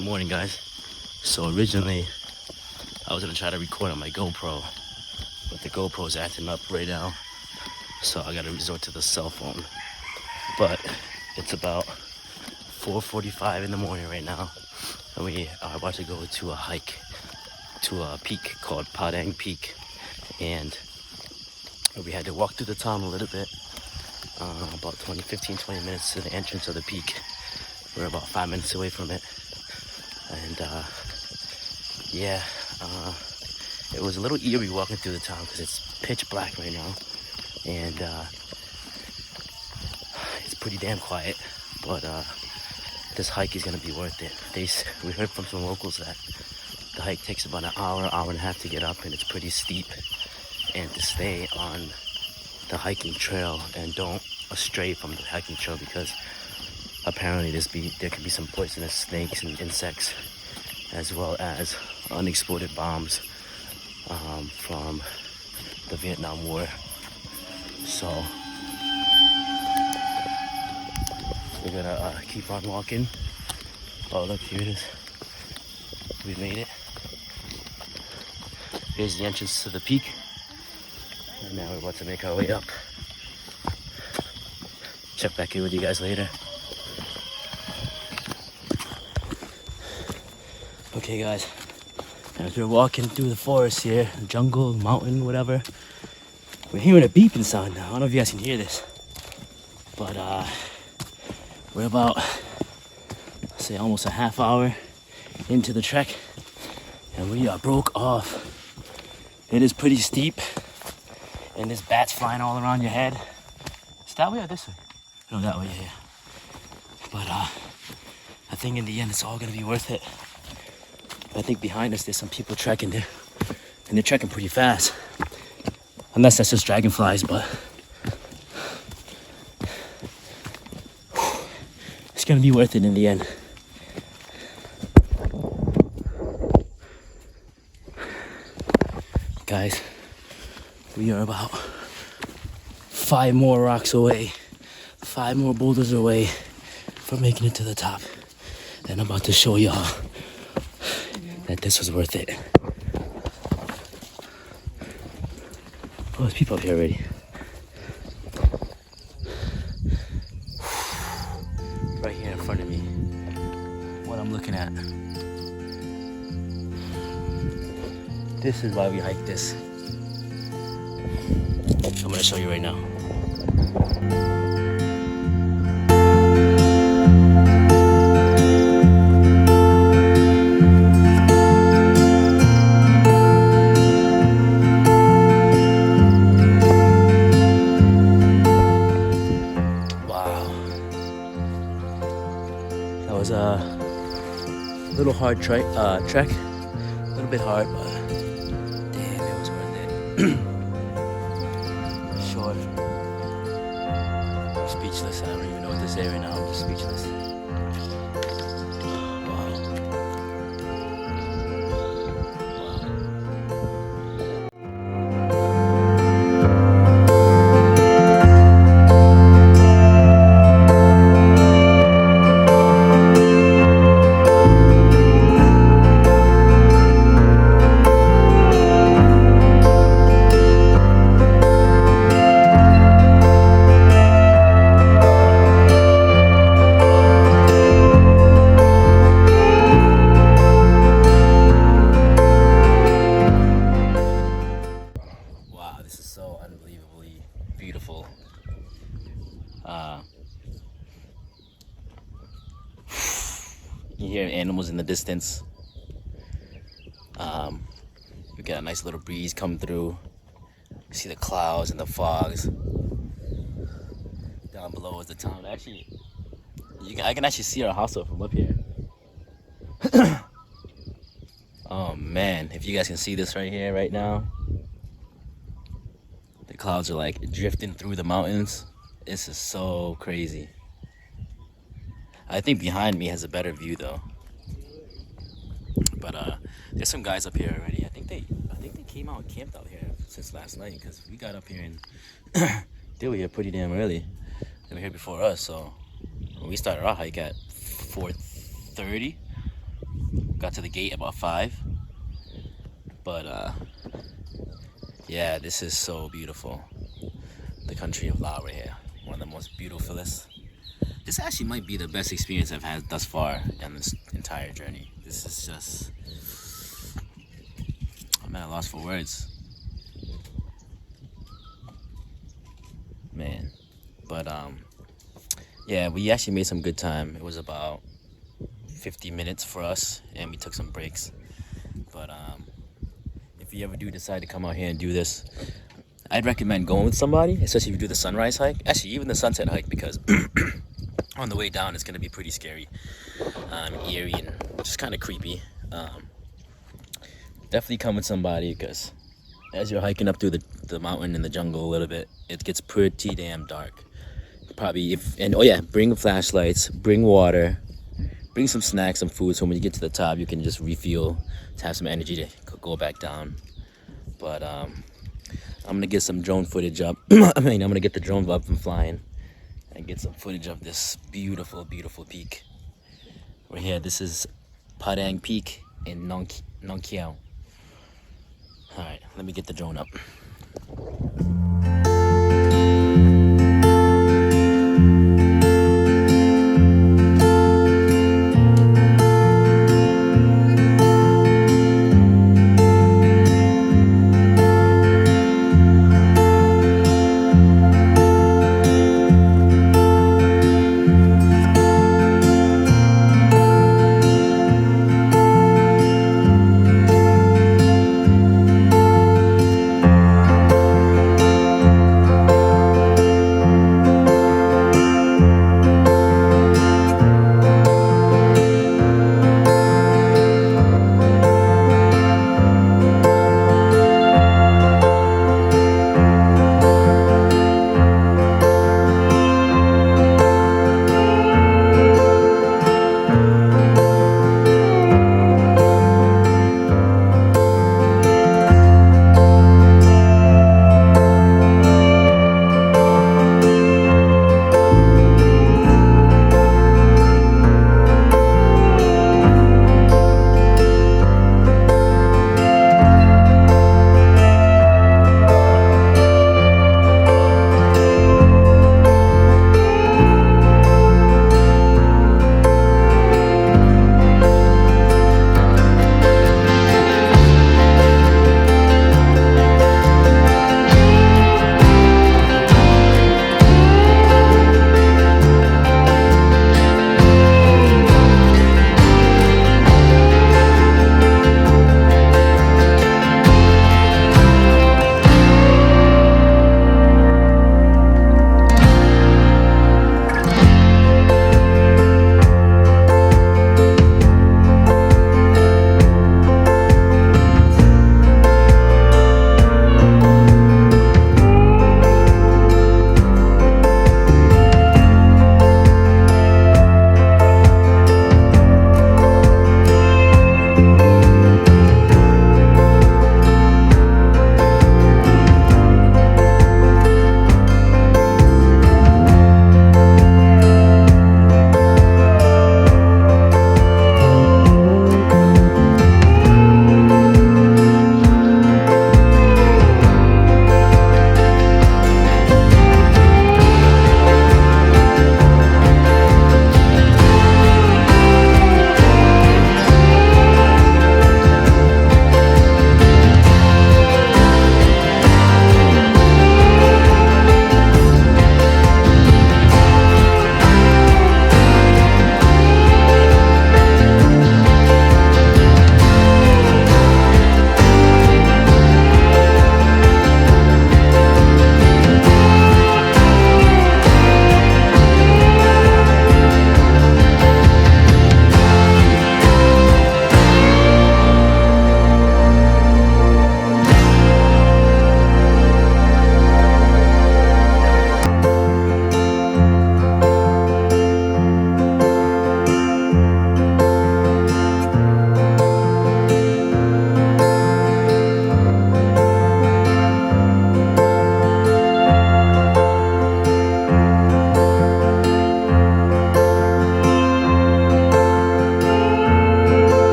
Good morning, guys. So originally I was gonna try to record on my GoPro, but the GoPro's acting up right now, so I gotta resort to the cell phone. But it's about 4:45 in the morning right now, and we are about to go to a hike to a peak called Daeng Peak, and we had to walk through the town a little bit, about 15-20 minutes to the entrance of the peak. We're about 5 minutes away from it, and it was a little eerie walking through the town because it's pitch black right now, and it's pretty damn quiet. But this hike is gonna be worth it. We heard from some locals that the hike takes about an hour and a half to get up, and it's pretty steep. And to stay on the hiking trail and don't astray from the hiking trail, because apparently there could be some poisonous snakes and insects, as well as unexploded bombs from the Vietnam War. So we're gonna keep on walking. Oh look, here it is. We made it. Here's the entrance to the peak, and now we're about to make our way up. Check back in with you guys later. Okay guys, as we're walking through the forest here, jungle, mountain, whatever, we're hearing a beeping sound now. I don't know if you guys can hear this, but we're about, say, almost a half hour into the trek, and we are broke off. It is pretty steep, and there's bats flying all around your head. Is that way or this way? No, that way, yeah. But I think in the end it's all gonna be worth it. I think behind us there's some people trekking there, and they're trekking pretty fast. Unless that's just dragonflies, but it's gonna be worth it in the end. Guys, we are about 5 more rocks away, 5 more boulders away from making it to the top. And I'm about to show y'all that this was worth it. Oh, there's people up here already. Right here in front of me, what I'm looking at. This is why we hike this. I'm gonna show you right now. That was a little hard trek, a little bit hard, but damn, it was worth it. Sure. I'm speechless. I don't even know what to say right now. I'm just speechless. Beautiful. You hear animals in the distance. We got a nice little breeze come through. You see the clouds and the fogs. Down below is the town. Actually, I can actually see our house from up here. Oh man, if you guys can see this right here, right now. The clouds are like drifting through the mountains. This is so crazy. I think behind me has a better view though. But there's some guys up here already. I think they came out and camped out here since last night, because we got up here and they were here pretty damn early. They were here before us, so we started our hike at 4:30. Got to the gate about 5. But yeah, this is so beautiful. The country of Laos right here. One of the most beautifulest. This actually might be the best experience I've had thus far on this entire journey. This is just... I'm at a loss for words. Man. But yeah, we actually made some good time. It was about 50 minutes for us, and we took some breaks. But if you ever do decide to come out here and do this, I'd recommend going with somebody, especially if you do the sunrise hike. Actually, even the sunset hike, because on the way down it's going to be pretty scary, eerie, and just kind of creepy. Definitely come with somebody, because as you're hiking up through the mountain and the jungle a little bit, it gets pretty damn dark. Probably bring flashlights, bring water, bring some snacks, some food, so when you get to the top you can just refuel to have some energy to go back down. But I'm gonna get some drone footage up. I'm gonna get the drone up and flying and get some footage of this beautiful, beautiful peak. We're here. This is Daeng Peak in Nong Khiaw. All right, let me get the drone up.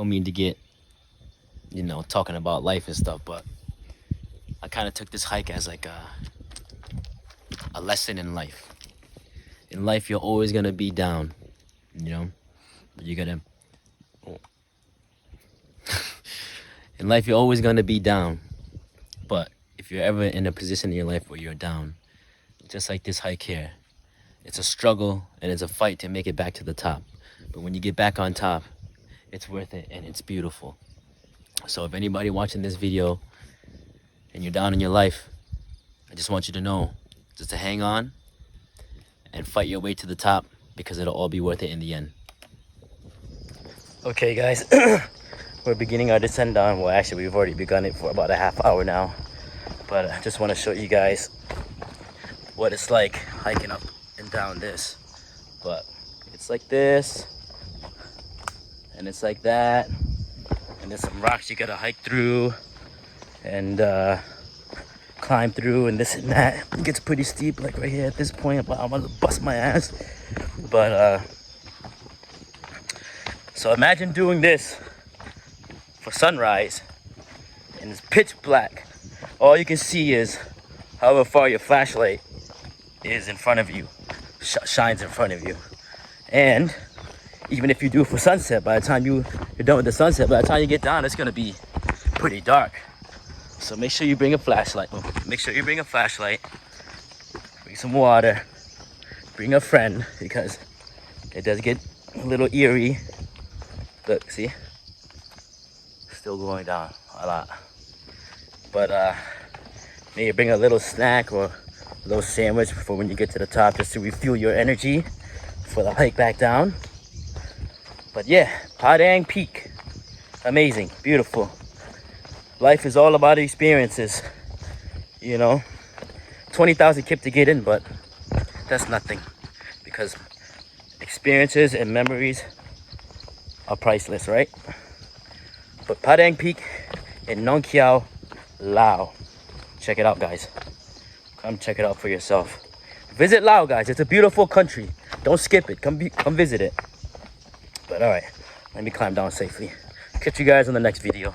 don't mean to get, you know, talking about life and stuff, but I kind of took this hike as like a lesson in life. In life, you're always gonna be down, you know. You gotta. Oh. In life, you're always gonna be down, but if you're ever in a position in your life where you're down, just like this hike here, it's a struggle and it's a fight to make it back to the top. But when you get back on top, it's worth it and it's beautiful. So if anybody watching this video and you're down in your life, I just want you to know just to hang on and fight your way to the top, because it'll all be worth it in the end. Okay guys, we're beginning our descent down. Well, actually we've already begun it for about a half hour now, but I just want to show you guys what it's like hiking up and down this. But it's like this, and it's like that, and there's some rocks you gotta hike through and climb through and this and that. It gets pretty steep, like right here at this point, but I'm gonna bust my ass. But so imagine doing this for sunrise and it's pitch black. All you can see is however far your flashlight is in front of you, shines in front of you. And even if you do it for sunset, by the time you're done with the sunset, by the time you get down, it's gonna be pretty dark. So make sure you bring a flashlight. Make sure you bring a flashlight, bring some water, bring a friend, because it does get a little eerie. Look, see? Still going down a lot. But maybe bring a little snack or a little sandwich for when you get to the top, just to refuel your energy for the hike back down. But yeah, Daeng Peak. Amazing, beautiful. Life is all about experiences, you know. 20,000 kip to get in, but that's nothing, because experiences and memories are priceless, right? But Daeng Peak in Nong Khiaw, Laos. Check it out, guys. Come check it out for yourself. Visit Laos, guys. It's a beautiful country. Don't skip it. Come visit it. But all right, let me climb down safely. Catch you guys in the next video.